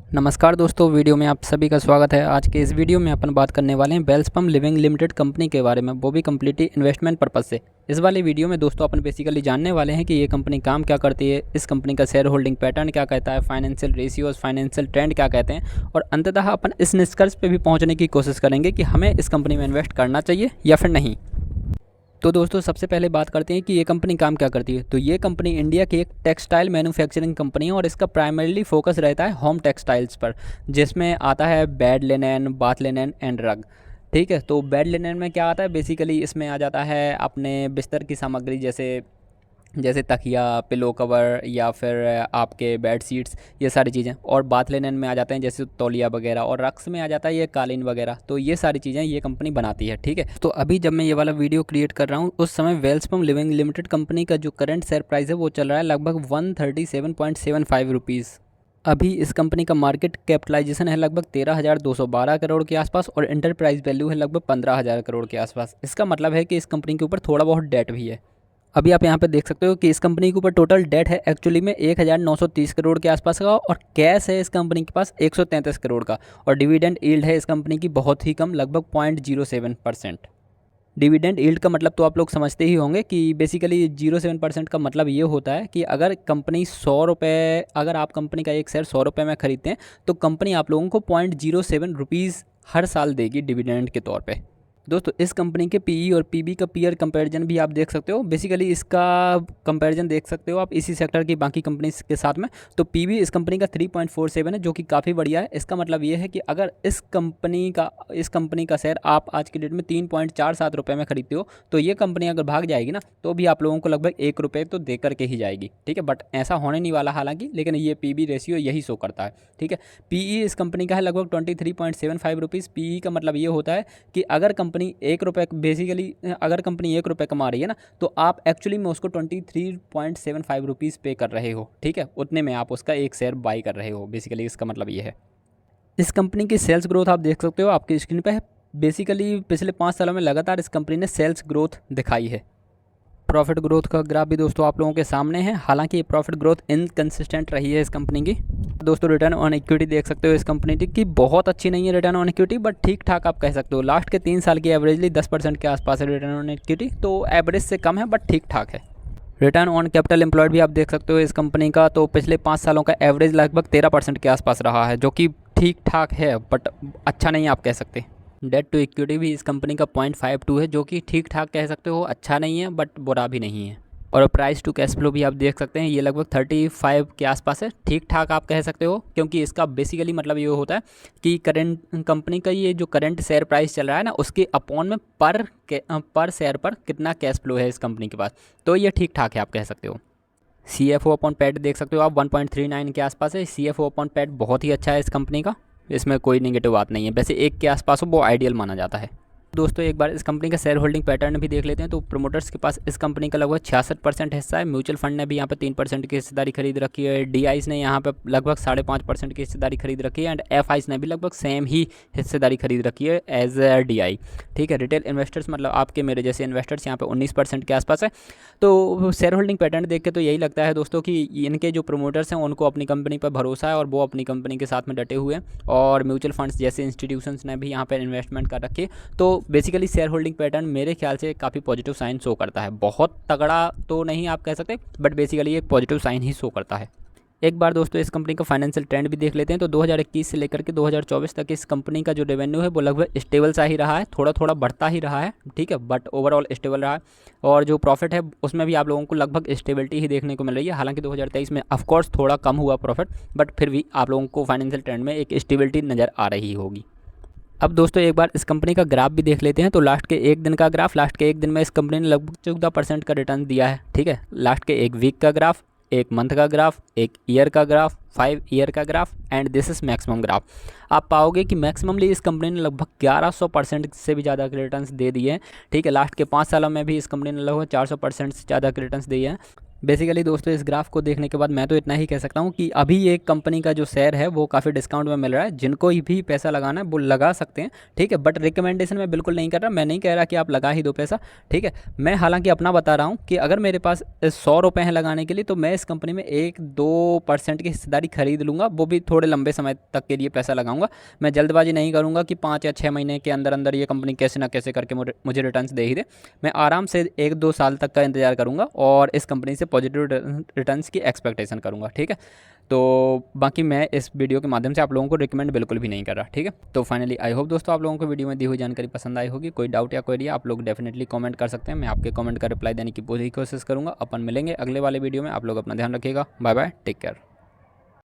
नमस्कार दोस्तों, वीडियो में आप सभी का स्वागत है। आज के इस वीडियो में अपन बात करने वाले हैं वेल्सपन लिविंग लिमिटेड कंपनी के बारे में, वो भी कम्प्लीटली इन्वेस्टमेंट पर्पस से। इस वाले वीडियो में दोस्तों अपन बेसिकली जानने वाले हैं कि ये कंपनी काम क्या करती है, इस कंपनी का शेयर होल्डिंग पैटर्न क्या कहता है, फाइनेंशियल रेशियोज, फाइनेंशियल ट्रेंड क्या कहते हैं, और अंततः अपन इस निष्कर्ष पर भी पहुँचने की कोशिश करेंगे कि हमें इस कंपनी में इन्वेस्ट करना चाहिए या फिर नहीं। तो दोस्तों सबसे पहले बात करते हैं कि ये कंपनी काम क्या करती है। तो ये कंपनी इंडिया की एक टेक्सटाइल मैन्युफैक्चरिंग कंपनी है और इसका प्राइमरीली फोकस रहता है होम टेक्सटाइल्स पर, जिसमें आता है bed linen, bath linen and रग। ठीक है, तो बेड लिनन में क्या आता है, बेसिकली इसमें आ जाता है अपने बिस्तर की सामग्री, जैसे जैसे तकिया, पिलो कवर या फिर आपके बेड शीट्स, ये सारी चीज़ें। और बाथ लिनन में आ जाते हैं जैसे तौलिया वगैरह, और रक्स में आ जाता है ये कालीन वगैरह। तो ये सारी चीज़ें ये कंपनी बनाती है। ठीक है, तो अभी जब मैं ये वाला वीडियो क्रिएट कर रहा हूँ उस समय वेल्सपन लिविंग लिमिटेड कंपनी का जो करंट शेयर प्राइस है वो चल रहा है लगभग 137.75 रुपीज़। अभी इस कंपनी का मार्केट कैपिटलाइजेशन है लगभग 13,212 करोड़ के आसपास, और एंटरप्राइज वैल्यू है लगभग 15,000 करोड़ के आसपास। इसका मतलब है कि इस कंपनी के ऊपर थोड़ा बहुत डेट भी है। अभी आप यहाँ पे देख सकते हो कि इस कंपनी के ऊपर टोटल डेट है एक्चुअली में 1930 करोड़ के आसपास का, और कैश है इस कंपनी के पास 133 करोड़ का। और डिविडेंड यील्ड है इस कंपनी की बहुत ही कम, लगभग 0.07%। डिविडेंड यील्ड का मतलब तो आप लोग समझते ही होंगे कि बेसिकली 0.7% का मतलब ये होता है कि अगर कंपनी 100 रुपये, अगर आप कंपनी का एक शेयर 100 रुपये में खरीदते हैं तो कंपनी आप लोगों को 0.07 रुपीज़ हर साल देगी डिविडेंड के तौर पे। दोस्तों इस कंपनी के पीई और पीबी का पीयर कंपैरिजन भी आप देख सकते हो। बेसिकली इसका कंपैरिजन देख सकते हो आप इसी सेक्टर की बाकी कंपनी के साथ में। तो पीबी इस कंपनी का 3.47 है, जो कि काफ़ी बढ़िया है। इसका मतलब ये है कि अगर इस कंपनी का शेयर आप आज की डेट में 3.47 रुपये में खरीदते हो तो ये कंपनी अगर भाग जाएगी ना तो भी आप लोगों को लगभग 1 रुपये तो दे करके ही जाएगी। ठीक है, बट ऐसा होने नहीं वाला हालांकि, लेकिन ये पीबी रेशियो यही शो करता है। ठीक है, पीई इस कंपनी का है लगभग 23.75 रुपीज़। पीई का मतलब ये होता है कि अगर कंपनी 1 रुपये, बेसिकली अगर कंपनी 1 रुपये कमा रही है ना तो आप एक्चुअली में उसको 23.75 रुपीज़ पे कर रहे हो। ठीक है, उतने में आप उसका एक शेयर बाई कर रहे हो। बेसिकली इसका मतलब ये है। इस कंपनी की सेल्स ग्रोथ आप देख सकते हो आपकी स्क्रीन पे है। बेसिकली पिछले 5 सालों में लगातार इस कंपनी ने सेल्स ग्रोथ दिखाई है। प्रॉफिट ग्रोथ का ग्राफ भी दोस्तों आप लोगों के सामने है। हालांकि ये प्रॉफिट ग्रोथ इनकंसिस्टेंट रही है इस कंपनी की। दोस्तों रिटर्न ऑन इक्विटी देख सकते हो इस कंपनी की बहुत अच्छी नहीं है रिटर्न ऑन इक्विटी, बट ठीक ठाक आप कह सकते हो। लास्ट के 3 साल की एवरेजली 10% के आसपास है रिटर्न ऑन इक्विटी, तो एवरेज से कम है बट ठीक ठाक है। रिटर्न ऑन कैपिटल एम्प्लॉयड भी आप देख सकते हो इस कंपनी का, तो पिछले 5 सालों का एवरेज लगभग 13% के आसपास रहा है, जो कि ठीक ठाक है बट अच्छा नहीं आप कह सकते। डेट टू इक्विटी भी इस कंपनी का 0.52 है, जो कि ठीक ठाक कह सकते हो, अच्छा नहीं है बट बुरा भी नहीं है। और प्राइस टू कैश फ्लो भी आप देख सकते हैं, ये लगभग 35 के आसपास है, ठीक ठाक आप कह सकते हो। क्योंकि इसका बेसिकली मतलब ये होता है कि करंट कंपनी का ये जो करंट शेयर प्राइस चल रहा है ना, उसके अपॉन में पर शेयर पर कितना कैश फ्लो है इस कंपनी के पास, तो ये ठीक ठाक है आप कह सकते हो। CFO अपॉन पैट देख सकते हो आप 1.39 के आसपास है। CFO अपॉन पैट बहुत ही अच्छा है इस कंपनी का, इसमें कोई नेगेटिव बात नहीं है। वैसे 1 के आसपास हो वो आइडियल माना जाता है। दोस्तों एक बार इस कंपनी का शेयर होल्डिंग पैटर्न भी देख लेते हैं। तो प्रोमोटर्स के पास इस कंपनी का लगभग 66% हिस्सा है। म्यूचुअल फंड ने भी यहाँ पे 3% की हिस्सेदारी खरीद रखी है। DIs ने यहाँ पे लगभग 5.5% की हिस्सेदारी खरीद रखी है, एंड FIs ने भी लगभग सेम ही हिस्सेदारी खरीद रखी है एज DI। ठीक है, रिटेल इन्वेस्टर्स मतलब आपके मेरे जैसे इन्वेस्टर्स यहाँ पे 19% के आसपास है। तो शेयर होल्डिंग पैटर्न देख के तो यही लगता है दोस्तों कि इनके जो प्रोमोटर्स हैं उनको अपनी कंपनी पर भरोसा है और वो अपनी कंपनी के साथ में डटे हुए हैं। और म्यूचुअल फंड्स जैसे इंस्टीट्यूशंस ने भी यहाँ पर इन्वेस्टमेंट कर रखी है। तो बेसिकली शेयर होल्डिंग पैटर्न मेरे ख्याल से काफ़ी पॉजिटिव साइन शो करता है। बहुत तगड़ा तो नहीं आप कह सकते, बट बेसिकली एक पॉजिटिव साइन ही शो करता है। एक बार दोस्तों इस कंपनी का फाइनेंशियल ट्रेंड भी देख लेते हैं। तो 2021 से लेकर के 2024 तक इस कंपनी का जो रेवेन्यू है वो लगभग स्टेबल सा ही रहा है, थोड़ा थोड़ा बढ़ता ही रहा है। ठीक है, बट ओवरऑल स्टेबल रहा है। और जो प्रॉफिट है उसमें भी आप लोगों को लगभग स्टेबिलिटी ही देखने को मिल रही है। हालांकि 2023 में ऑफकोर्स थोड़ा कम हुआ प्रॉफिट, बट फिर भी आप लोगों को फाइनेंशियल ट्रेंड में एक स्टेबिलिटी नज़र आ रही होगी। अब दोस्तों एक बार इस कंपनी का ग्राफ भी देख लेते हैं। तो लास्ट के 1 दिन का ग्राफ, लास्ट के 1 दिन में इस कंपनी ने लगभग 14% का रिटर्न दिया है। ठीक है, लास्ट के 1 वीक का ग्राफ, 1 मंथ का ग्राफ, 1 ईयर का ग्राफ, 5 ईयर का graph, and this is maximum graph. आप पाओगे कि मैक्सिममली इस कंपनी ने लगभग 1100% से भी ज़्यादा के रिटर्न्स दे दिए हैं। ठीक है, लास्ट के 5 सालों में भी इस कंपनी ने लगभग 400% से ज़्यादा के रिटर्न्स दिए हैं। बेसिकली दोस्तों इस ग्राफ को देखने के बाद मैं तो इतना ही कह सकता हूँ कि अभी एक कंपनी का जो शेयर है वो काफ़ी डिस्काउंट में मिल रहा है। जिनको भी पैसा लगाना है वो लगा सकते हैं, ठीक है। बट रिकमेंडेशन मैं बिल्कुल नहीं कर रहा, मैं नहीं कह रहा कि आप लगा ही दो पैसा, ठीक है। मैं हालांकि अपना बता रहा हूँ कि अगर मेरे पास 100 रुपये हैं लगाने के लिए तो मैं इस कंपनी में 1-2% की हिस्सेदारी खरीद लूँगा, वो भी थोड़े लंबे समय तक के लिए पैसा लगाऊंगा। मैं जल्दबाजी नहीं करूँगा कि 5 या 6 महीने के अंदर अंदर ये कंपनी कैसे ना कैसे करके मुझे रिटर्न्स दे ही दे। मैं आराम से 1-2 साल तक का इंतजार करूँगा और इस कंपनी से पॉजिटिव रिटर्न्स की एक्सपेक्टेशन करूँगा, ठीक है। तो बाकी मैं इस वीडियो के माध्यम से आप लोगों को रिकमेंड बिल्कुल भी नहीं कर रहा, ठीक है। तो फाइनली आई होप दोस्तों आप लोगों को वीडियो में दी हुई जानकारी पसंद आई होगी। कोई डाउट या क्वेरी आप लोग डेफिनेटली कमेंट कर सकते हैं, मैं आपके कमेंट का रिप्लाई देने की पूरी कोशिश करूँगा। अपन मिलेंगे अगले वाले वीडियो में, आप लोग अपना ध्यान रखिएगा। Bye bye, take care.